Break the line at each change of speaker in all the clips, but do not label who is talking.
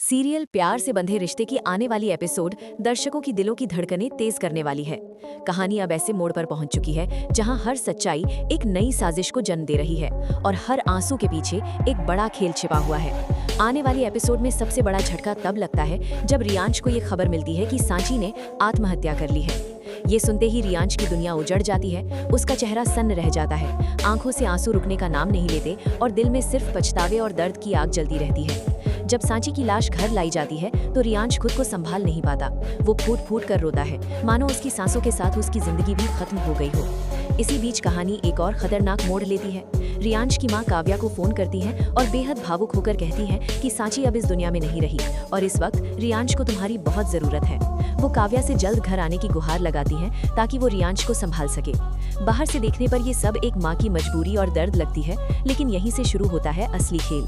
Serial प्यार से बंधे रिश्ते की आने वाली एपिसोड दर्शकों की दिलों की धड़कनें तेज करने वाली है। कहानी अब ऐसे मोड़ पर पहुंच चुकी है जहां हर सच्चाई एक नई साजिश को जन्म दे रही है और हर आंसू के पीछे एक बड़ा खेल छिपा हुआ है। आने वाली एपिसोड में सबसे बड़ा झटका तब लगता है जब रियांश को ये खबर मिलती है कि सांची ने आत्महत्या कर ली है। ये सुनते ही रियांश की दुनिया उजड़ जाती है, उसका चेहरा सन्न रह जाता है, आंखों से आंसू रुकने का नाम नहीं लेते और दिल में सिर्फ पछतावे और दर्द की आग जलती रहती है। जब सांची की लाश घर लाई जाती है तो रियांश खुद को संभाल नहीं पाता। वो फूट फूट कर रोता है, मानो उसकी सांसों के साथ उसकी जिंदगी भी खत्म हो गई हो। इसी बीच कहानी एक और खतरनाक मोड़ लेती है। रियांश की मां काव्या को फोन करती है और बेहद भावुक होकर कहती है कि सांची अब इस दुनिया में नहीं रही और इस वक्त रियांश को तुम्हारी बहुत जरूरत है। वो काव्या से जल्द घर आने की गुहार लगाती हैं ताकि वो रियांश को संभाल सके। बाहर से देखने पर ये सब एक माँ की मजबूरी और दर्द लगती है, लेकिन यहीं से शुरू होता है असली खेल।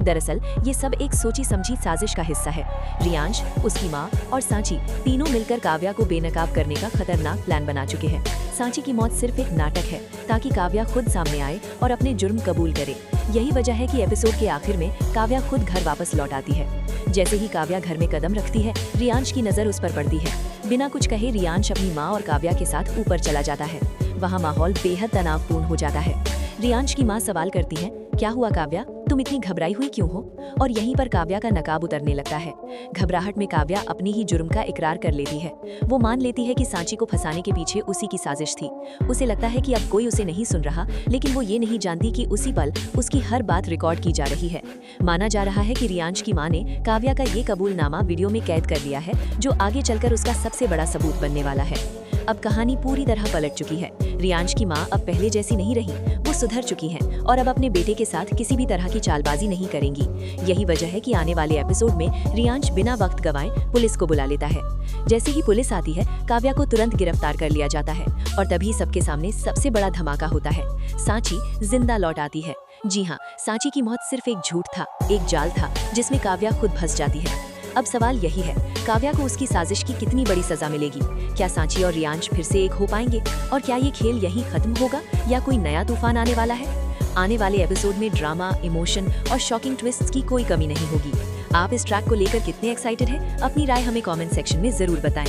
दरअसल ये सब एक सोची समझी साजिश का हिस्सा है। रियांश, उसकी माँ और सांची तीनों मिलकर काव्या को बेनकाब करने का खतरनाक प्लान बना चुके हैं। सांची की मौत सिर्फ एक नाटक है ताकि काव्या खुद सामने आए और अपने जुर्म कबूल करे। यही वजह है कि एपिसोड के आखिर में काव्या खुद घर वापस लौट आती है। जैसे ही काव्या घर में कदम रखती है, रियांश की नजर उस पर पड़ती है। बिना कुछ कहे रियांश अपनी माँ और काव्या के साथ ऊपर चला जाता है। वहाँ माहौल बेहद तनावपूर्ण हो जाता है। रियांश की माँ सवाल करती है, क्या हुआ काव्या, तुम इतनी घबराई हुई क्यों हो? और यहीं पर काव्या का नकाब उतरने लगता है। घबराहट में काव्या अपनी ही जुर्म का इकरार कर लेती है। वो मान लेती है कि सांची को फंसाने के पीछे उसी की साजिश थी। उसे लगता है कि अब कोई उसे नहीं सुन रहा, लेकिन वो ये नहीं जानती कि उसी पल उसकी हर बात रिकॉर्ड की जा रही है। माना जा रहा है कि रियांश की माँ ने काव्या का ये कबूलनामा वीडियो में कैद कर लिया है, जो आगे चलकर उसका सबसे बड़ा सबूत बनने वाला है। अब कहानी पूरी तरह पलट चुकी है। रियांश की माँ अब पहले जैसी नहीं रही, वो सुधर चुकी हैं और अब अपने बेटे के साथ किसी भी तरह की चालबाजी नहीं करेंगी। यही वजह है कि आने वाले एपिसोड में रियांश बिना वक्त गंवाए पुलिस को बुला लेता है। जैसे ही पुलिस आती है, काव्या को तुरंत गिरफ्तार कर लिया जाता है और तभी सबके सामने सबसे बड़ा धमाका होता है। सांची जिंदा लौट आती है। जी हाँ, सांची की मौत सिर्फ एक झूठ था, एक जाल था जिसमें काव्या खुद फंस जाती है। अब सवाल यही है, काव्या को उसकी साजिश की कितनी बड़ी सजा मिलेगी? क्या सांची और रियांश फिर से एक हो पाएंगे? और क्या ये खेल यहीं खत्म होगा या कोई नया तूफान आने वाला है? आने वाले एपिसोड में ड्रामा, इमोशन और शॉकिंग ट्विस्ट्स की कोई कमी नहीं होगी। आप इस ट्रैक को लेकर कितने एक्साइटेड हैं? अपनी राय हमें कमेंट सेक्शन में जरूर बताएं।